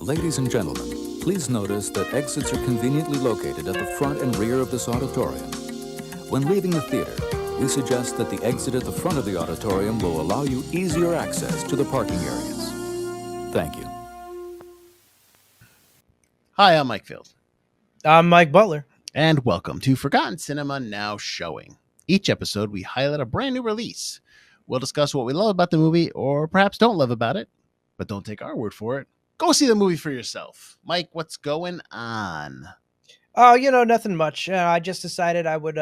Ladies and gentlemen, please notice that exits are conveniently located at the front and rear of this auditorium. When leaving the theater, we suggest that the exit at the front of the auditorium will allow you easier access to the parking areas. Thank you. Hi, I'm Mike Field. I'm Mike Butler. And welcome to Forgotten Cinema Now Showing. Each episode, we highlight a brand new release. We'll discuss what we love about the movie, or perhaps don't love about it, but don't take our word for it. Go see the movie for yourself. Mike, what's going on? Oh, nothing much. I just decided I would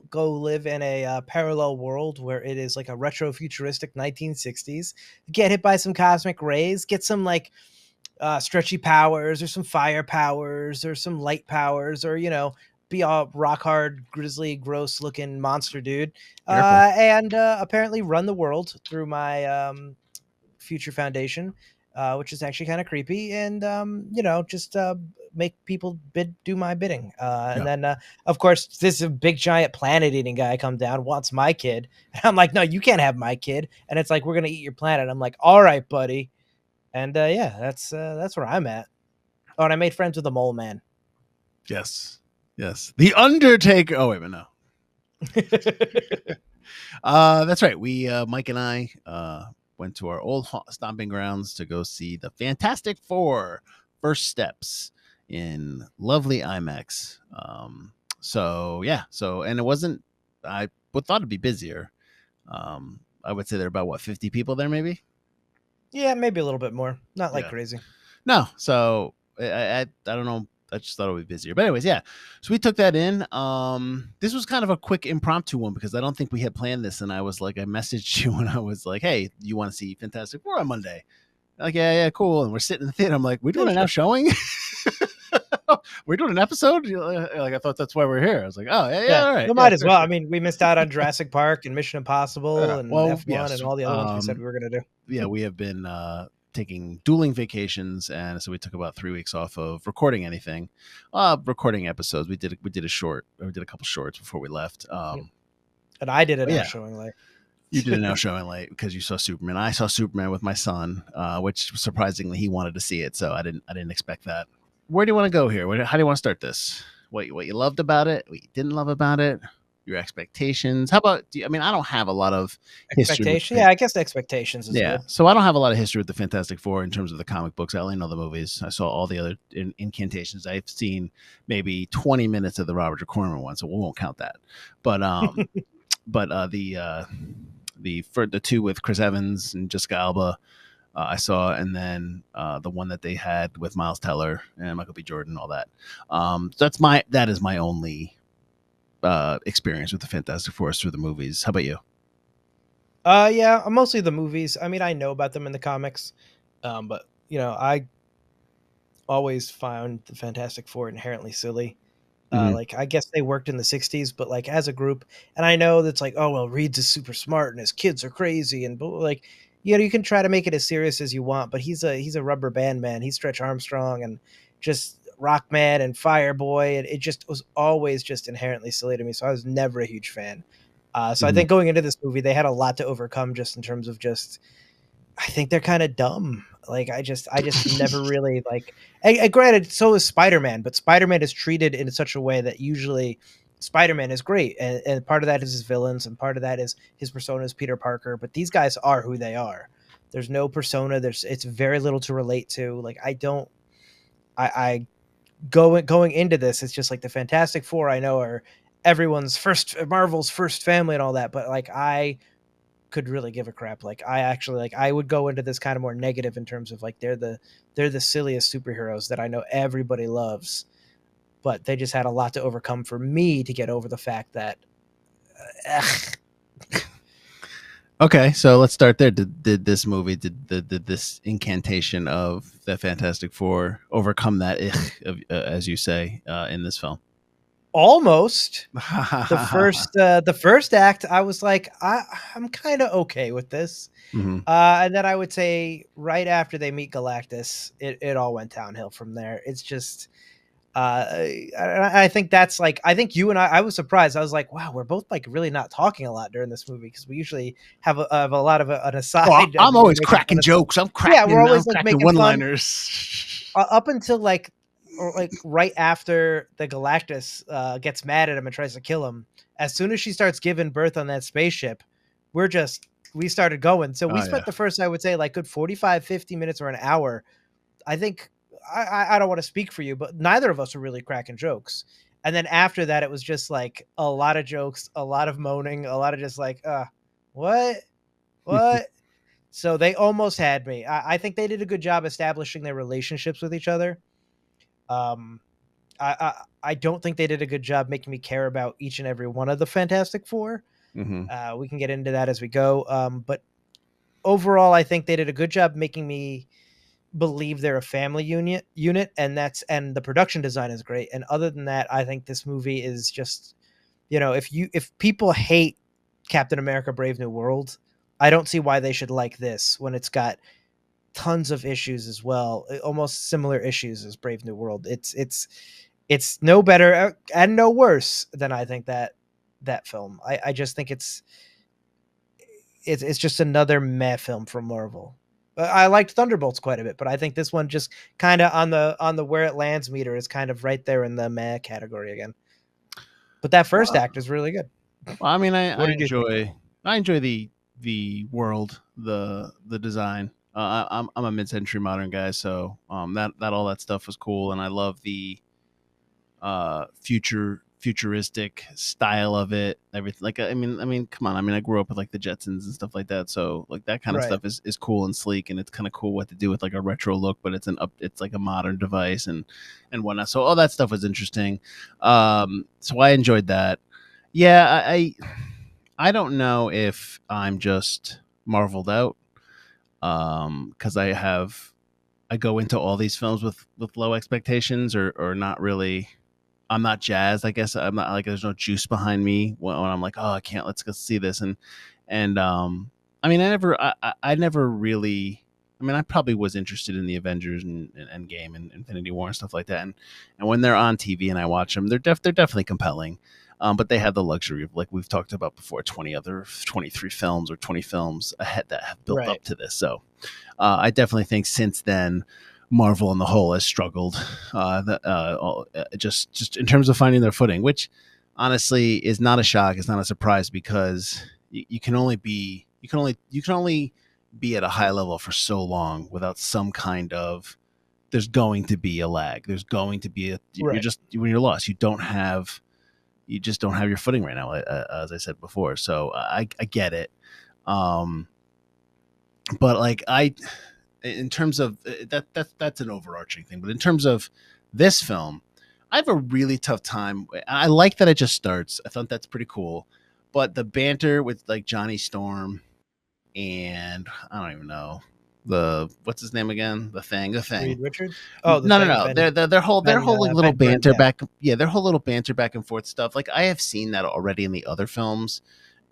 go live in a parallel world where it is like a retro futuristic 1960s. Get hit by some cosmic rays, get some stretchy powers or some fire powers or some light powers or, be a rock hard, grizzly, gross looking monster dude. And apparently run the world through my future foundation. Which is actually kind of creepy, and just make people do my bidding. And then, of course, this big giant planet-eating guy come down, wants my kid, and I'm like, no, you can't have my kid. And it's like, we're gonna eat your planet. I'm like, all right, buddy. And that's where I'm at. Oh, and I made friends with the mole man. Yes. The Undertaker. Oh wait a minute, no. That's right. We Mike and I went to our old stomping grounds to go see the Fantastic Four First Steps in lovely IMAX. And it wasn't, I thought it'd be busier. I would say there are about 50 people there, maybe. Yeah, maybe a little bit more. Not like crazy. No, so I don't know. I just thought it would be busier. But anyways, yeah. So we took that in. This was kind of a quick impromptu one because I don't think we had planned this. And I was like, I messaged you and I was like, hey, you want to see Fantastic Four on Monday? Like, yeah, cool. And we're sitting in the theater. I'm like, we're doing it now showing? We're doing an episode? Like, I thought that's why we're here. I was like, oh, yeah, all right. We might as well. I mean, we missed out on Jurassic Park and Mission Impossible and F1 and all the other ones we said we were going to do. Yeah, we have been taking dueling vacations, and so we took about 3 weeks off of recording anything. Recording episodes. We did a couple shorts before we left. And I did it now showing late. You did it now showing late because you saw Superman. I saw Superman with my son, which surprisingly he wanted to see it, so I didn't expect that. Where do you want to go here? How do you want to start this? What you loved about it? What you didn't love about it? Your expectations. How about? I don't have a lot of expectations. Yeah, I guess the expectations. Is good. So I don't have a lot of history with the Fantastic Four in terms of the comic books. I only know the movies. I saw all the other incantations. I've seen maybe 20 minutes of the Robert Corman one, so we won't count that. But the two with Chris Evans and Jessica Alba, I saw, and then the one that they had with Miles Teller and Michael B. Jordan, all that. That is my only experience with the Fantastic Four through the movies. How about you? Yeah, mostly the movies. I mean, I know about them in the comics, but I always found the Fantastic Four inherently silly. Like, I guess they worked in the 60s, but like as a group, and I know that's like, oh well, Reed's is super smart and his kids are crazy, and like, you can try to make it as serious as you want, but he's a rubber band man. He's Stretch Armstrong and just Rockman and Fireboy, and it just was always just inherently silly to me. So I was never a huge fan. I think going into this movie, they had a lot to overcome just in terms of I think they're kind of dumb. Like I just never really like. And granted, so is Spider-Man, but Spider-Man is treated in such a way that usually Spider-Man is great, and part of that is his villains, and part of that is his persona is Peter Parker. But these guys are who they are. There's no persona. It's very little to relate to. Like I going into this, it's just like the Fantastic Four I know are Marvel's first family and all that, but like I could really give a crap. Like I would go into this kind of more negative in terms of like they're the silliest superheroes that I know everybody loves, but they just had a lot to overcome for me to get over the fact that Okay, so let's start there. Did this movie, did this incantation of the Fantastic Four overcome that as you say, in this film? Almost. The first act, I was like, I'm kind of okay with this. Mm-hmm. And then I would say right after they meet Galactus, it all went downhill from there. It's just, I think that's like, I think you and I was surprised. I was like, wow, we're both like really not talking a lot during this movie because we usually have a lot of an aside. Well, I'm always cracking jokes. I'm cracking, we're always like making one-liners. up until like right after the Galactus gets mad at him and tries to kill him. As soon as she starts giving birth on that spaceship, we started going. So we spent the first, I would say, like good 45, 50 minutes or an hour. I think I don't want to speak for you, but neither of us were really cracking jokes. And then after that, it was just like a lot of jokes, a lot of moaning, a lot of just like, what? So they almost had me. I think they did a good job establishing their relationships with each other. I don't think they did a good job making me care about each and every one of the Fantastic Four. Mm-hmm. We can get into that as we go. But overall, I think they did a good job making me believe they're a family unit, and the production design is great. And other than that, I think this movie is just, if people hate Captain America: Brave New World, I don't see why they should like this when it's got tons of issues as well, almost similar issues as Brave New World. It's no better and no worse than I think that film. I just think it's just another meh film from Marvel. I liked Thunderbolts quite a bit, but I think this one just kind of on the where it lands meter is kind of right there in the meh category again. But that first act is really good. Well, I mean, I enjoy the world, the design. I'm a mid-century modern guy, so that all that stuff was cool, and I love the futuristic style of it. Everything, like, I mean, come on. I mean, I grew up with like the Jetsons and stuff like that, so like that kind of stuff is cool and sleek, and it's kind of cool what to do with like a retro look, but it's like a modern device and whatnot. So all that stuff was interesting. So I enjoyed that. Yeah, I don't know if I'm just marveled out, because I go into all these films with low expectations or not really. I'm not jazzed. I guess I'm not like, there's no juice behind me when I'm like, oh, I can't, let's go see this. And I mean, I never really, I mean, I probably was interested in the Avengers and Endgame and Infinity War and stuff like that. And when they're on TV and I watch them, they're definitely compelling. But they have the luxury of, like we've talked about before, 23 films or 20 films ahead that have built up to this. So I definitely think since then, Marvel on the whole has struggled, just in terms of finding their footing, which honestly is not a shock. It's not a surprise, because you can only be at a high level for so long without some kind of. There's going to be a lag. There's going to be you're just, when you're lost, you just don't have your footing right now, as I said before. So I get it, but like in terms of that's an overarching thing. But in terms of this film, I have a really tough time. I like that it just starts. I thought that's pretty cool. But the banter with like Johnny Storm and I don't even know what's his name again? The thing. Reed Richards. Oh, no. Their whole like little banter back. Yeah, their whole little banter back and forth stuff. Like I have seen that already in the other films,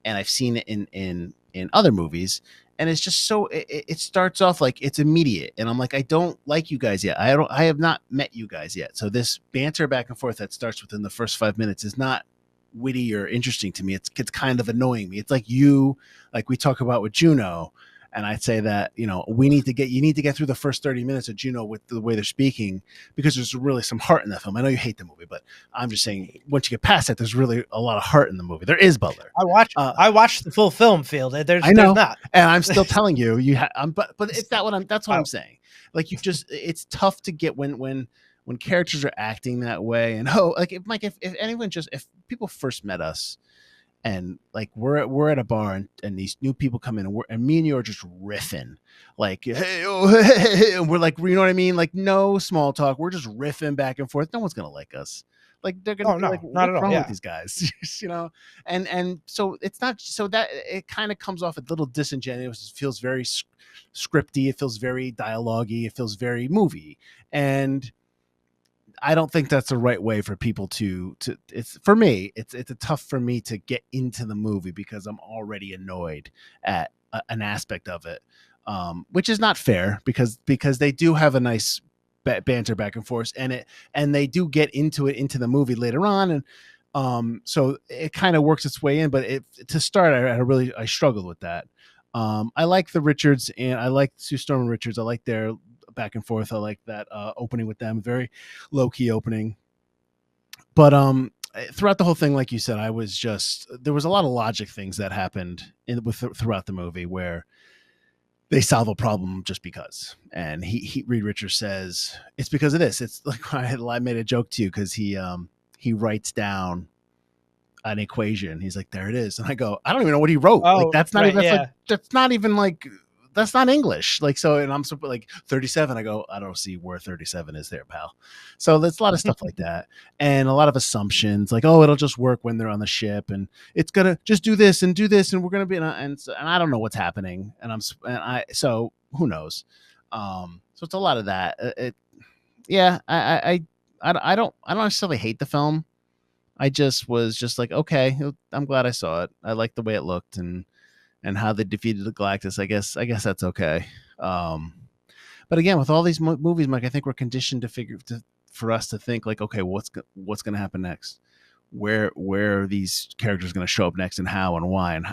and I've seen it in other movies. And it's just so it starts off like it's immediate, and I'm like, I don't like you guys yet. I have not met you guys yet. So this banter back and forth that starts within the first 5 minutes is not witty or interesting to me. It's kind of annoying me. It's like like we talk about with Juno, and I'd say that you need to get through the first 30 minutes of Juno with the way they're speaking, because there's really some heart in that film. I know you hate the movie, but I'm just saying once you get past it, there's really a lot of heart in the movie. There is Butler. I watched the full film, Field. I know, there's not, and I'm still telling you, but it's that what that's what I'm saying. Like it's tough to get when characters are acting that way. And if people first met us, and like we're at a bar and these new people come in and me and you are just riffing like, hey, and we're like, you know what I mean? Like no small talk. We're just riffing back and forth. No one's going to like us. Like they're going to be like, not at all. What's wrong with these guys? And so it's not, so that it kind of comes off a little disingenuous. It feels very scripty. It feels very dialogue-y. It feels very movie. And I don't think that's the right way for people to it's for me. It's a tough for me to get into the movie because I'm already annoyed at an aspect of it, which is not fair because they do have a nice banter back and forth, and they do get into the movie later on, and so it kind of works its way in. But to start, I struggled with that. I like the Richards, and I like Sue Storm and Richards. I like their back and forth. I like that opening with them, very low key opening. But throughout the whole thing, like you said, there was a lot of logic things that happened throughout the movie where they solve a problem just because. And Reed Richards says it's because of this. It's like I made a joke to you because he writes down an equation. He's like, there it is. And I go, I don't even know what he wrote. Oh, like that's not right, even, that's yeah. like, that's not even like, that's not English. Like, so, and I'm so like 37. I go, I don't see where 37 is there, pal. So there's a lot of stuff like that. And a lot of assumptions like, oh, it'll just work when they're on the ship and it's going to just do this. And we're going to be, and I don't know what's happening. So who knows? So it's a lot of that. I don't necessarily hate the film. I just was just like, okay, I'm glad I saw it. I liked the way it looked and how they defeated the Galactus. I guess that's okay. But again, with all these movies, Mike, I think we're conditioned for us to think like, okay, what's going to happen next? Where are these characters going to show up next, and how and why, and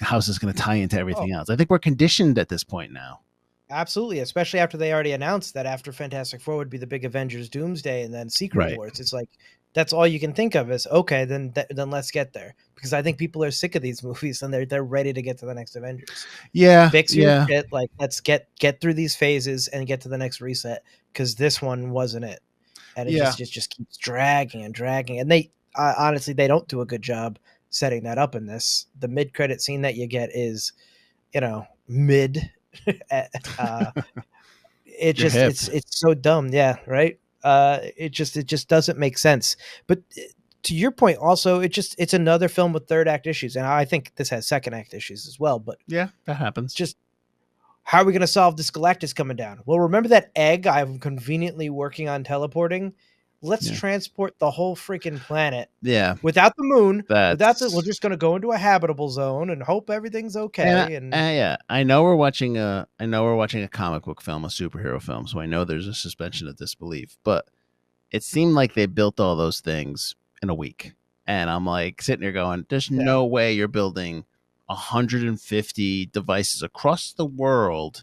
how's this going to tie into everything else? I think we're conditioned at this point now. Absolutely, especially after they already announced that after Fantastic Four would be the big Avengers Doomsday and then Secret Wars. It's like that's all you can think of is okay, then let's get there, because I think people are sick of these movies and they're ready to get to the next Avengers. Yeah, fix your shit. Like let's get through these phases and get to the next reset, because this one wasn't it, and it just keeps dragging, and they honestly they don't do a good job setting that up in this. The mid-credit scene that you get is, mid. It's so dumb. Yeah. Right. It just doesn't make sense. But to your point, also, it's another film with third act issues. And I think this has second act issues as well, but yeah, that happens. Just how are we going to solve this Galactus coming down? Well, remember that egg I'm conveniently working on teleporting? Let's transport the whole freaking planet. Yeah. Without the moon. We're just going to go into a habitable zone and hope everything's okay. I know we're watching a comic book film, a superhero film, so I know there's a suspension of disbelief. But it seemed like they built all those things in a week, and I'm like sitting here going, "There's no way you're building 150 devices across the world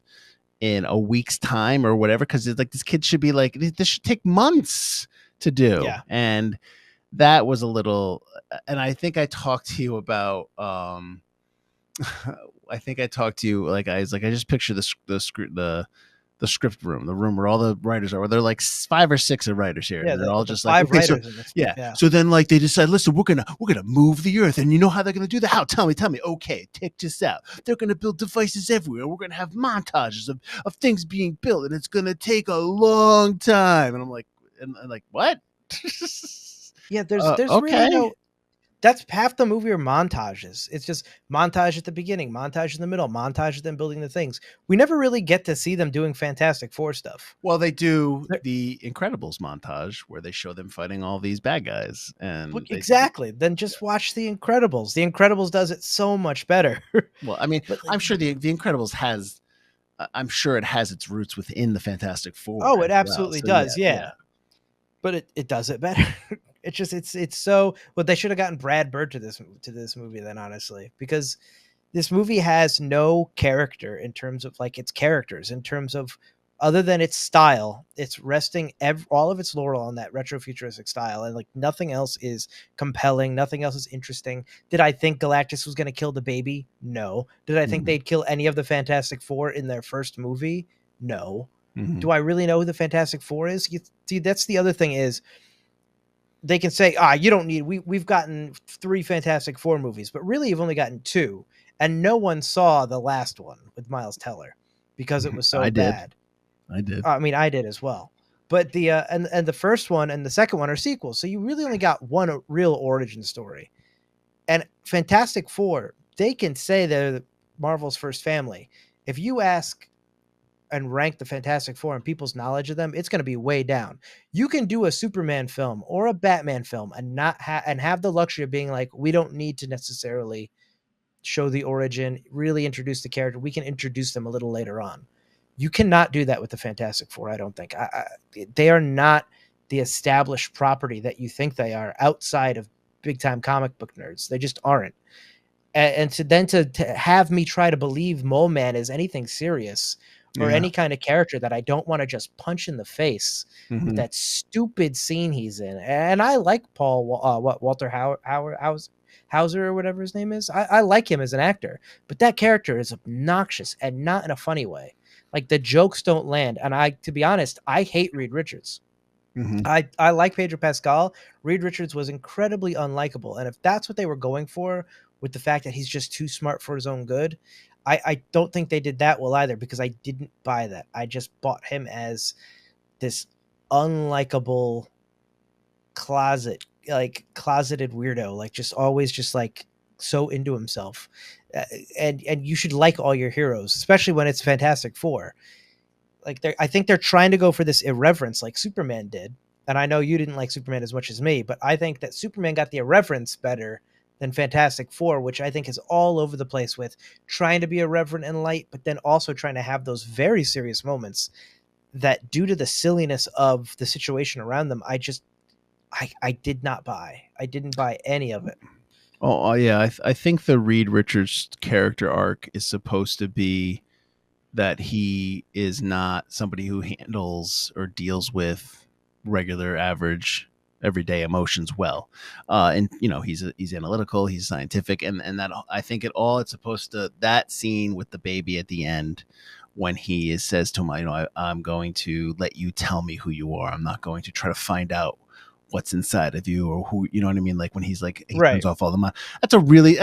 in a week's time or whatever." Because it's like this kid should be like, this should take months to do. And that was a little, and I think I talked to you about I just picture the script room, the room where all the writers are, where they're like 5 or 6 of writers here, and they're all just like, okay, so, so then like they decide, listen, we're gonna move the earth, and you know how they're gonna do that? How? Tell me. Okay, take this out. They're gonna build devices everywhere. We're gonna have montages of things being built, and it's gonna take a long time. And I'm like, what? Yeah, there's really no. That's half the movie are montages. It's just montage at the beginning, montage in the middle, montage of them building the things. We never really get to see them doing Fantastic Four stuff. Well, they do the Incredibles montage where they show them fighting all these bad guys. And exactly. Then just watch the Incredibles. The Incredibles does it so much better. Well, I mean, I'm sure the Incredibles has, I'm sure it has its roots within the Fantastic Four. Oh, it absolutely does. Yeah. But it does it better. It's so, but they should have gotten Brad Bird to this movie then, honestly, because this movie has no character in terms of like its characters, in terms of other than its style. It's resting all of its laurel on that retro futuristic style, and like nothing else is compelling, nothing else is interesting. Did I think Galactus was going to kill the baby? No. Did I think they'd kill any of the Fantastic Four in their first movie? No. Do I really know who the Fantastic Four is? See, that's the other thing is they can say, you don't need, we've gotten 3 Fantastic Four movies, but really you've only gotten 2. And no one saw the last one with Miles Teller because it was so bad. I did. I mean, I did as well. But the, and the first one and the second one are sequels. So you really only got one real origin story. And Fantastic Four, they can say they're Marvel's first family. If you ask and rank the Fantastic Four and people's knowledge of them, it's going to be way down. You can do a Superman film or a Batman film and not have the luxury of being like, we don't need to necessarily show the origin, really introduce the character. We can introduce them a little later on. You cannot do that with the Fantastic Four. I don't think they are not the established property that you think they are outside of big time comic book nerds. They just aren't. And to have me try to believe Mole Man is anything serious, or Yeah. any kind of character that I don't want to just punch in the face with Mhm. that stupid scene he's in. And I like Walter Hauser or whatever his name is. I like him as an actor, but that character is obnoxious and not in a funny way. Like the jokes don't land. And to be honest, I hate Reed Richards. Mhm. I like Pedro Pascal. Reed Richards was incredibly unlikable. And if that's what they were going for with the fact that he's just too smart for his own good, I don't think they did that well either, because I didn't buy that. I just bought him as this unlikable closeted weirdo, like just always just like so into himself. And you should like all your heroes, especially when it's Fantastic Four. Like I think they're trying to go for this irreverence like Superman did. And I know you didn't like Superman as much as me, but I think that Superman got the irreverence better than Fantastic Four, which I think is all over the place with trying to be irreverent and light, but then also trying to have those very serious moments that, due to the silliness of the situation around them, I did not buy. I didn't buy any of it. Oh yeah, I think the Reed Richards character arc is supposed to be that he is not somebody who handles or deals with regular, average, everyday emotions well. And he's analytical, he's scientific, and that I think it's supposed to, that scene with the baby at the end when he says to him, I'm going to let you tell me who you are. I'm not going to try to find out what's inside of you or who, you know what I mean? Like when he's like, he turns off all the mind. That's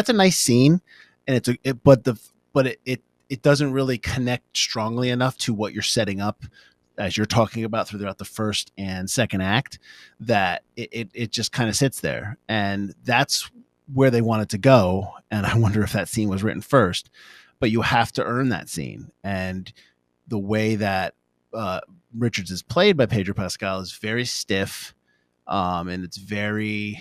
a nice scene. And it doesn't really connect strongly enough to what you're setting up as you're talking about throughout the first and second act, that it just kind of sits there. And that's where they want it to go. And I wonder if that scene was written first, but you have to earn that scene. And the way that Richards is played by Pedro Pascal is very stiff. And it's very,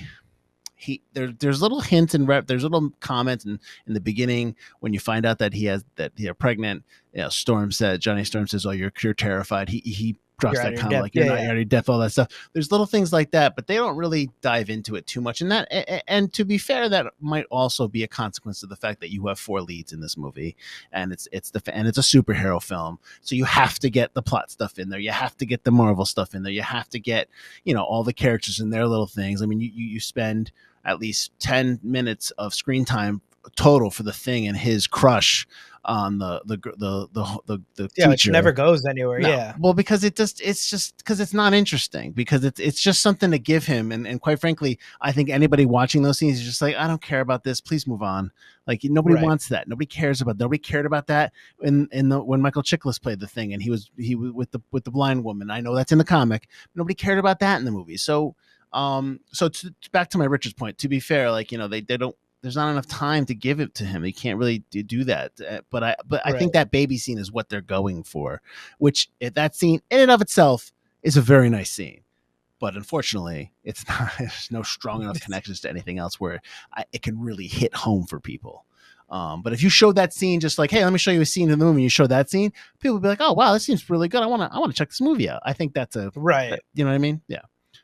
there's little hints and there's little comments in the beginning when you find out that they're pregnant. Johnny Storm says, "Oh, you're terrified." He drops that comment like, "You're out of death," all that stuff. There's little things like that, but they don't really dive into it too much. And to be fair, that might also be a consequence of the fact that you have 4 leads in this movie, and it's a superhero film, so you have to get the plot stuff in there. You have to get the Marvel stuff in there. You have to get all the characters and their little things. I mean, you spend at least 10 minutes of screen time total for the Thing and his crush on the teacher, which never goes anywhere. No. Yeah, well, because it's just because it's not interesting, because it's just something to give him, and quite frankly, I think anybody watching those scenes is just like, I don't care about this, please move on. Like nobody wants that, nobody cares about, nobody cared about that when Michael Chiklis played the Thing and he was with the blind woman. I know that's in the comic, nobody cared about that in the movie. So back to my Richards point, to be fair, like they don't, there's not enough time to give it to him. He can't really do that. But I think that baby scene is what they're going for, which that scene in and of itself is a very nice scene. But unfortunately, it's not. There's no strong enough connections to anything else where it can really hit home for people. But if you show that scene, just like, hey, let me show you a scene in the movie, and you show that scene, people will be like, oh wow, this seems really good. I want to check this movie out. I think that's you know what I mean? Yeah.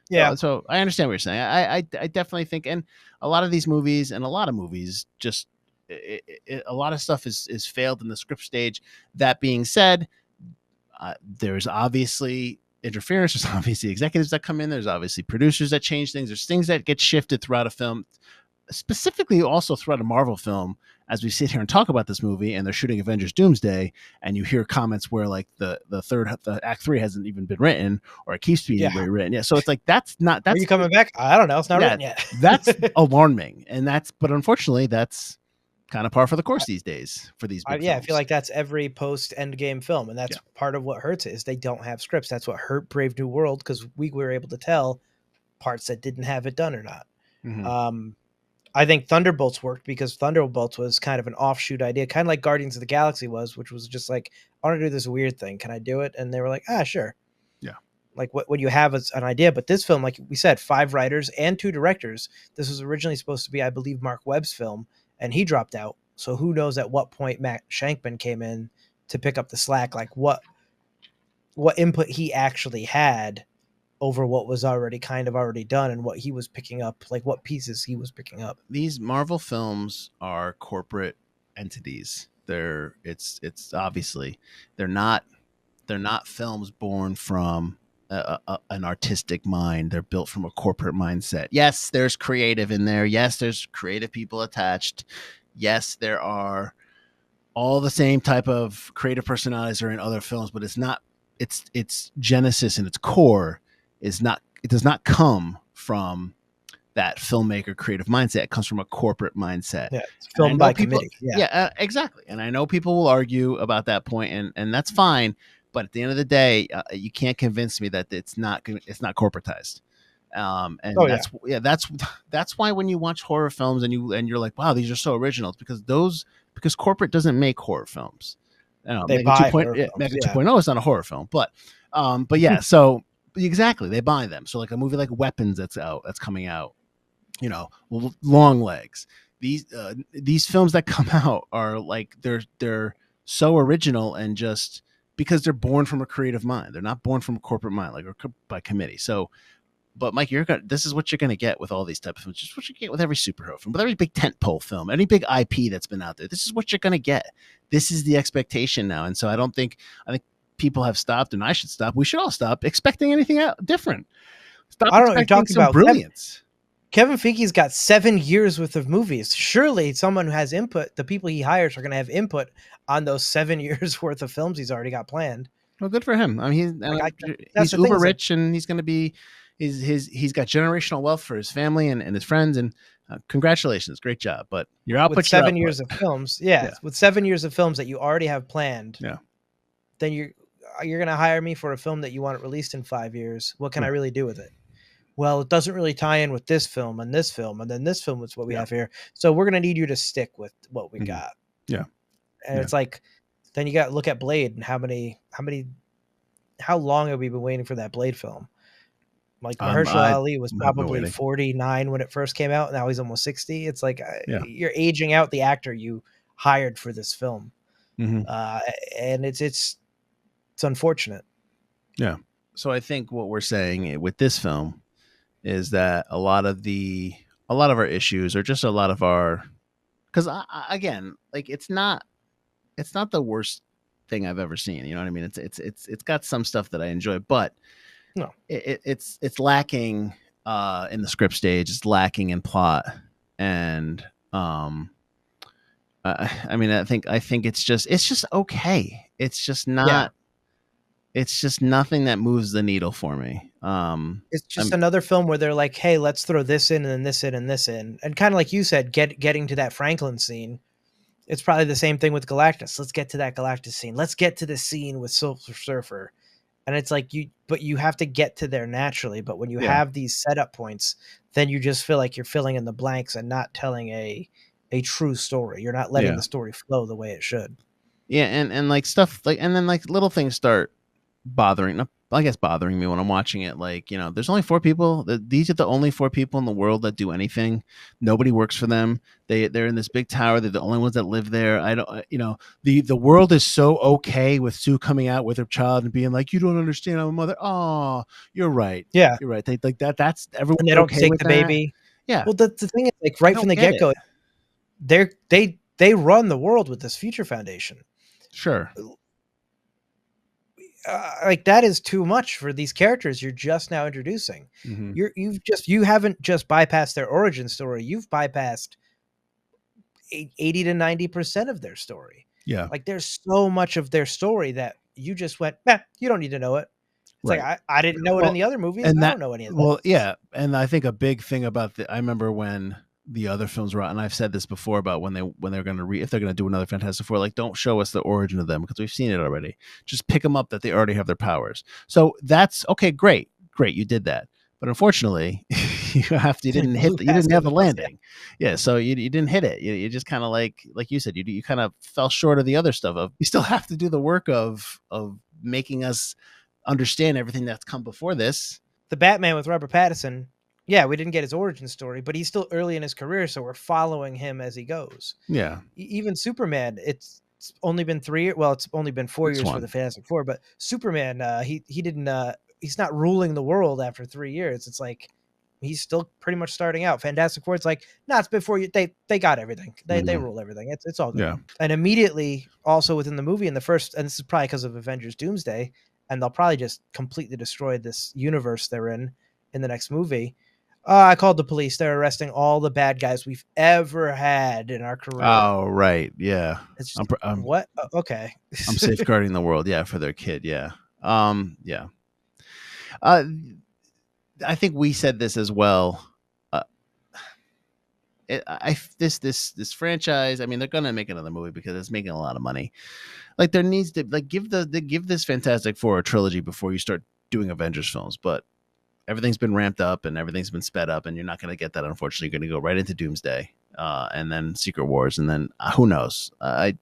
Yeah. So I understand what you're saying. I definitely think, and a lot of these movies and a lot of movies, just a lot of stuff is failed in the script stage. That being said, there's obviously interference. There's obviously executives that come in. There's obviously producers that change things. There's things that get shifted throughout a film, specifically also throughout a Marvel film. As we sit here and talk about this movie and they're shooting Avengers Doomsday, and you hear comments where like the act 3 hasn't even been written, or it keeps being rewritten. Yeah. So it's like, that's Are you coming back? I don't know. It's not written yet. That's alarming. But unfortunately that's kind of par for the course these days for these big films. I feel like that's every post Endgame film. And that's part of what hurts it, is they don't have scripts. That's what hurt Brave New World, because we were able to tell parts that didn't have it done or not. Mm-hmm. I think Thunderbolts worked because Thunderbolts was kind of an offshoot idea, kind of like Guardians of the Galaxy was, which was just like, I want to do this weird thing. Can I do it? And they were like, sure. Yeah. Like what you have is an idea. But this film, like we said, 5 writers and 2 directors. This was originally supposed to be, I believe, Mark Webb's film, and he dropped out. So who knows at what point Matt Shankman came in to pick up the slack, like what input he actually had over what was already done and what he was picking up, like what pieces he was picking up. These Marvel films are corporate entities. It's obviously, they're not They're not films born from an artistic mind. They're built from a corporate mindset. Yes, there's creative in there. Yes, there's creative people attached. Yes, there are all the same type of creative personalities are in other films, but it's not. Its genesis and its core is not. It does not come from that filmmaker creative mindset. It comes from a corporate mindset. Yeah, it's filmed by committee. Yeah, exactly. And I know people will argue about that point, and that's fine. But at the end of the day, you can't convince me that it's not corporatized. And that's why when you watch horror films and you're like, wow, these are so original, it's because corporate doesn't make horror films. They buy horror films. Mega 2.0 is not a horror film, but yeah, so exactly, they buy them. So like a movie like Weapons that's coming out, Long Legs. These films that come out are like they're so original, and just because they're born from a creative mind. They're not born from a corporate mind, like, or by committee. So, but Mike, this is what you're gonna get with all these type of films. Just what you get with every superhero film, with every big tentpole film, any big IP that's been out there. This is what you're gonna get. This is the expectation now, and so I think people have stopped, and I should stop. We should all stop expecting anything different. Stop. I don't know what you're talking about. Brilliance. Kevin Feige's got 7 years worth of movies. Surely someone who has input, the people he hires are going to have input on those 7 years worth of films he's already got planned. Well, good for him. I mean, he's uber rich, and he's going to be, he's got generational wealth for his family and his friends. And congratulations, great job. But your output, with 7 years of films, with 7 years of films that you already have planned, then you're going to hire me for a film that you want it released in 5 years. What can I really do with it? Well, it doesn't really tie in with this film and this film, and then this film is what we have here. So we're going to need you to stick with what we got. Yeah. And it's like, then you got to look at Blade and how long have we been waiting for that Blade film? Like Mahershala Ali was probably 49 when it first came out. Now he's almost 60. It's like, you're aging out the actor you hired for this film. And it's unfortunate. Yeah. So I think what we're saying with this film is that a lot of our issues are just a lot of our, because again, like it's not the worst thing I've ever seen. You know what I mean? It's got some stuff that I enjoy, but no, it's lacking in the script stage. It's lacking in plot, and I mean, I think it's just okay. It's just not. Yeah. It's just nothing that moves the needle for me. It's just another film where they're like, hey, let's throw this in and then this in and this in. And kind of like you said, getting to that Franklin scene. It's probably the same thing with Galactus. Let's get to that Galactus scene. Let's get to the scene with Silver Surfer. And it's like you have to get to there naturally. But when you have these setup points, then you just feel like you're filling in the blanks and not telling a true story. You're not letting the story flow the way it should. Yeah. And like stuff like, and then like little things start bothering me when I'm watching it. Like, there's only 4 people. These are the only 4 people in the world that do anything. Nobody works for them. They're in this big tower. They're the only ones that live there. I don't, the world is so okay with Sue coming out with her child and being like, you don't understand, I'm a mother. Oh, you're right. Yeah. You're right. They like that. That's everyone. And they don't take the baby. Yeah. Well, the thing is, like, right from the get-go, they run the world with this Future Foundation. Sure. Like, that is too much for these characters you're just now introducing. Mm-hmm. You haven't just bypassed their origin story. You've bypassed 80 to 90% of their story. Yeah. Like, there's so much of their story that you just went, you don't need to know it. It's like, I didn't know it in the other movies. And I don't know any of that. Well, yeah. And I think a big thing about I remember when the other films were out, and I've said this before about when they're going to if they're going to do another Fantastic Four, like, don't show us the origin of them because we've seen it already. Just pick them up that they already have their powers. So that's okay. Great. You did that. But unfortunately, you didn't have the landing. Yeah. So you didn't hit it. You just kind of like you said, you kind of fell short of the other stuff of, you still have to do the work of making us understand everything that's come before this. The Batman with Robert Pattinson. Yeah, we didn't get his origin story, but he's still early in his career, so we're following him as he goes. Yeah. Even Superman, it's only been 3 years. Well, it's only been 4 years for the Fantastic Four, but Superman, he didn't. He's not ruling the world after 3 years. It's like he's still pretty much starting out. Fantastic Four, it's like, nah, it's before you. They got everything. They rule everything. It's all good. Yeah. And immediately, also within the movie, in the first, and this is probably because of Avengers Doomsday, and they'll probably just completely destroy this universe they're in the next movie. I called the police. They're arresting all the bad guys we've ever had in our career. Oh, right. Yeah. It's just, what? Okay. I'm safeguarding the world. Yeah. For their kid. Yeah. Yeah. I think we said this as well. This franchise, I mean, they're gonna make another movie because it's making a lot of money. Like, there needs to, like, give this Fantastic Four a trilogy before you start doing Avengers films. But everything's been ramped up and everything's been sped up, and you're not gonna get that. Unfortunately, you're gonna go right into Doomsday, and then Secret Wars, and then who knows? I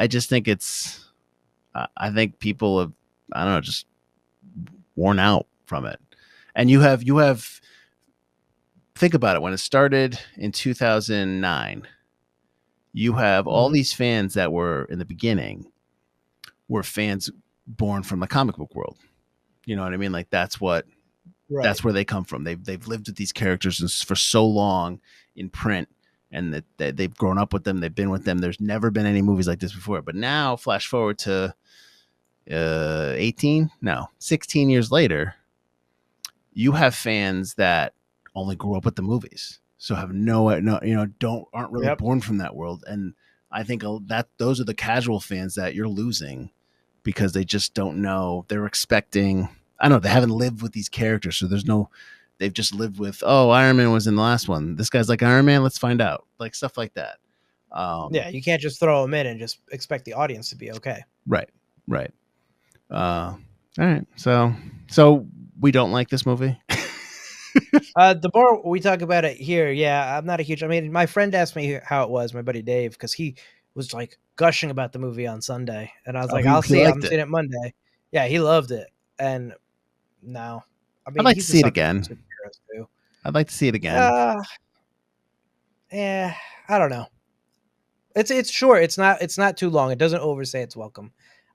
just think it's. I think people have, I don't know, just worn out from it. And you have think about it. When it started in 2009, you have all these fans that were in the beginning were fans born from the comic book world. You know what I mean? Like, that's where they come from. They've lived with these characters for so long in print, and that they've grown up with them. They've been with them. There's never been any movies like this before. But now, flash forward to 16 years later, you have fans that only grew up with the movies, so have aren't really born from that world. And I think that those are the casual fans that you're losing because they just don't know. They're expecting, I don't know, they haven't lived with these characters, so they've just lived with, oh, Iron Man was in the last one. This guy's like Iron Man. Let's find out, like stuff like that. Yeah, you can't just throw them in and just expect the audience to be okay. Right. All right. So we don't like this movie. The more we talk about it here, yeah, I'm not a huge. I mean, my friend asked me how it was, my buddy Dave, because he was like gushing about the movie on Sunday, and I was like, I'll see. I'm seeing it Monday. Yeah, he loved it, and no, I mean, I'd like to see it again. I'd like to see it again. Yeah, I don't know. It's short. It's not too long. It doesn't overstay its welcome.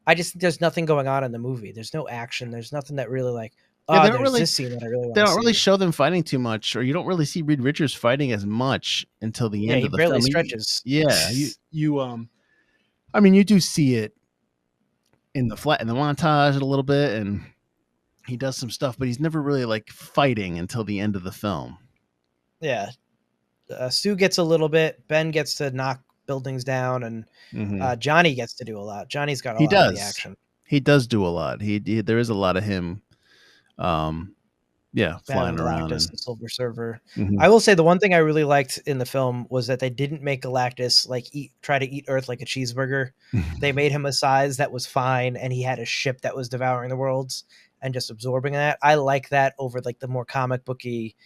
I just think there's nothing going on in the movie. There's no action. There's nothing that really like. Yeah, this scene that I really want they to don't see. really show them fighting too much, or you don't really see Reed Richards fighting as much until the end of the film. He barely stretches. I mean, you do see it in the montage a little bit, and he does some stuff, but he's never really like fighting until the end of the film. Yeah, Stu gets a little bit. Ben gets to knock buildings down, and Johnny gets to do a lot. Johnny's got a lot of the action. He does do a lot. There is a lot of him. Flying around and Silver Surfer. I will say the one thing I really liked in the film was that they didn't make Galactus like try to eat Earth like a cheeseburger. They made him a size that was fine, and he had a ship that was devouring the worlds and just absorbing that. I like that over like the more comic booky,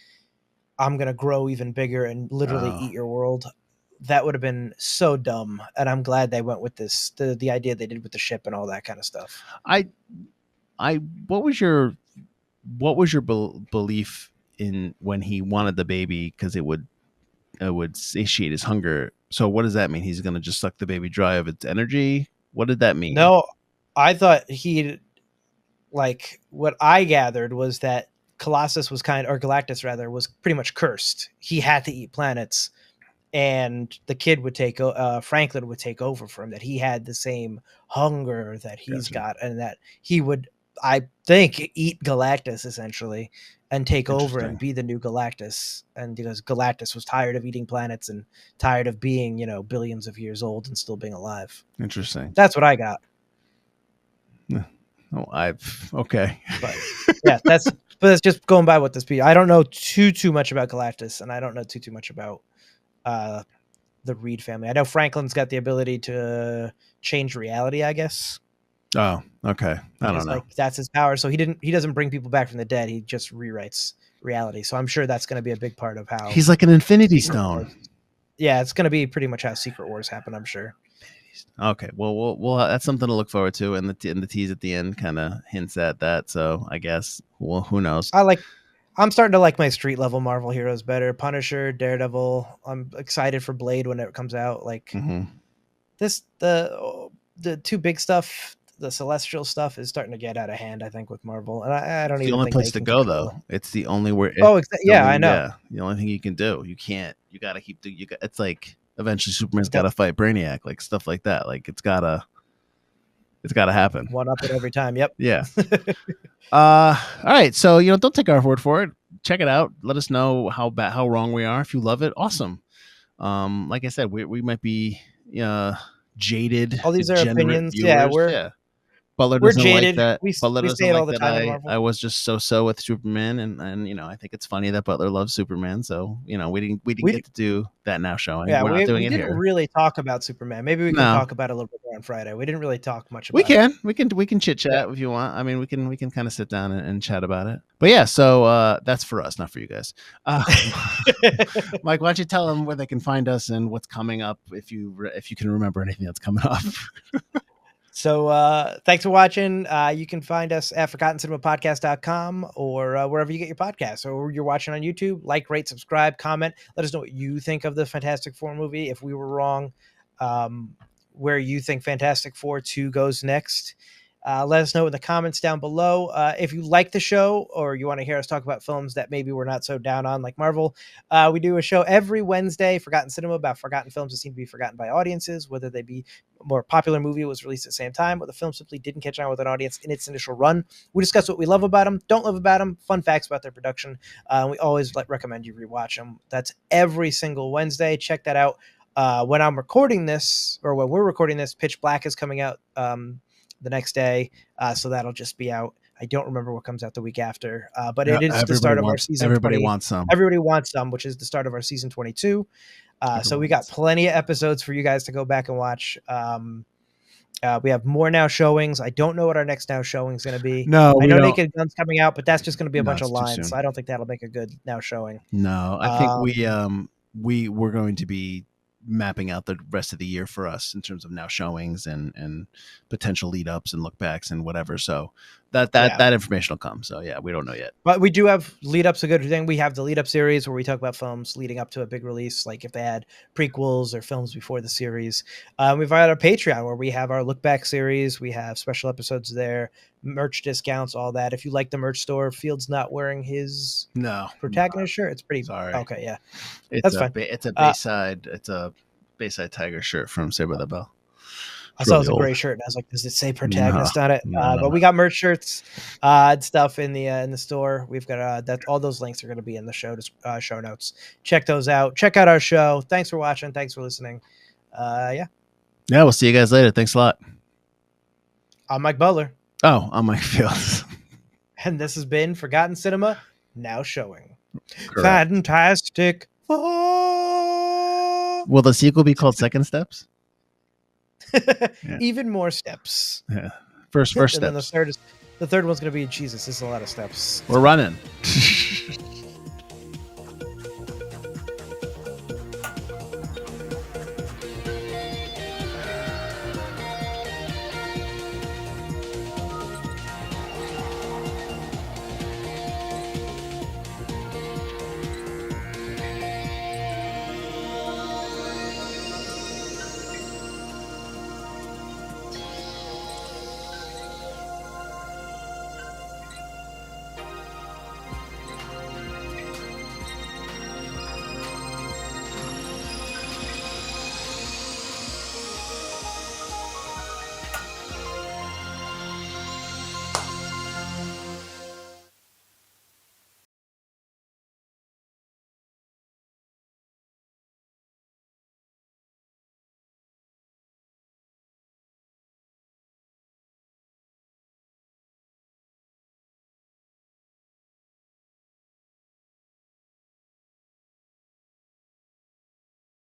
I'm gonna grow even bigger and literally eat your world. That would have been so dumb, and I'm glad they went with this the idea they did with the ship and all that kind of stuff. What was your belief in when he wanted the baby because it would satiate his hunger? So what does that mean? He's going to just suck the baby dry of its energy? What did that mean? No, I thought what I gathered was that Galactus was pretty much cursed. He had to eat planets, and the kid would Franklin would take over for him, that he had the same hunger that he's got, and that he would, I think, eat Galactus essentially and take over and be the new Galactus. And because Galactus was tired of eating planets and tired of being, billions of years old and still being alive. Interesting. That's what I got. Okay. But yeah, that's just going by what this be. I don't know too much about Galactus, and I don't know too much about the Reed family. I know Franklin's got the ability to change reality, I guess. Oh, okay. I don't know. Like, that's his power. So he doesn't bring people back from the dead. He just rewrites reality. So I'm sure that's going to be a big part of how he's like an Infinity Stone. Yeah, it's going to be pretty much how Secret Wars happen, I'm sure. Okay, well, that's something to look forward to, and the tease at the end kind of hints at that. So I guess, well, who knows? I'm starting to like my street level Marvel heroes better. Punisher, Daredevil. I'm excited for Blade when it comes out. Like the two big stuff. the celestial stuff is starting to get out of hand, I think, with Marvel, and I don't It's the even only think place they to can go, control though. It's the only where. yeah, I know. Yeah, the only thing you can do. You can't. You got to keep. It's like eventually Superman's got Don't- to fight Brainiac, like stuff like that. Like it's gotta happen. one up it every time. Yep. Yeah. All right. So don't take our word for it. Check it out. Let us know how wrong we are. If you love it, awesome. Like I said, we might be jaded, All these are degenerate opinions. viewers. Yeah, Butler we're doesn't like jaded. that. We Butler say doesn't it all like the that. time in Marvel. I was just so with Superman, and I think it's funny that Butler loves Superman. So we didn't get to do that now showing. Yeah, We're not doing we it didn't here. really talk about Superman. Maybe we can No. talk about it a little bit more on Friday. We didn't really talk much about We it. we can chit chat if you want. I mean, we can kind of sit down and chat about it. But yeah, so that's for us, not for you guys. Mike, why don't you tell them where they can find us and what's coming up if you can remember anything that's coming up. So thanks for watching. You can find us at ForgottenCinemaPodcast.com or wherever you get your podcasts, or you're watching on YouTube. Like, rate, subscribe, comment. Let us know what you think of the Fantastic Four movie. If we were wrong, where you think Fantastic Four 2 goes next. Let us know in the comments down below. If you like the show or you want to hear us talk about films that maybe we're not so down on, like Marvel, we do a show every Wednesday, Forgotten Cinema, about forgotten films that seem to be forgotten by audiences, whether they be a more popular movie was released at the same time or the film simply didn't catch on with an audience in its initial run. We discuss what we love about them, don't love about them, fun facts about their production. We always recommend you rewatch them. That's every single Wednesday. Check that out. When I'm recording this, or when we're recording this, Pitch Black is coming out the next day, so that'll just be out. I don't remember what comes out the week after, but it is the start of our season. Everybody wants some. Everybody wants some, which is the start of our season 22. So we got plenty of episodes for you guys to go back and watch. We have more now showings. I don't know what our next now showing is going to be. No, I know Naked Gun's coming out, but that's just going to be a bunch of it's too lines. soon. So I don't think that'll make a good now showing. No, I think we're going to be mapping out the rest of the year for us in terms of now showings and potential lead ups and look backs and whatever. So that information will come. So yeah, we don't know yet. But we do have lead ups. A good thing. We have the lead up series where we talk about films leading up to a big release, like if they had prequels or films before the series. We've got our Patreon where we have our look back series. We have special episodes there, merch discounts, all that. If you like the merch store, Field's not wearing his protagonist shirt. It's pretty. Sorry. Okay, yeah, That's fine. It's a Bayside. It's a Bayside Tiger shirt from Saved by the Bell. I saw it was a gray shirt, and I was like, "Does it say protagonist on it?" But we got merch shirts and stuff in the store. We've got that. All those links are going to be in the show notes. Check those out. Check out our show. Thanks for watching. Thanks for listening. Yeah, we'll see you guys later. Thanks a lot. I'm Mike Butler. Oh, I'm Mike Field. And this has been Forgotten Cinema, now showing. Correct. Fantastic Four. Will the sequel be called Second Steps? Even more steps. Yeah. First steps. And then the third one's going to be Jesus. This is a lot of steps. We're running.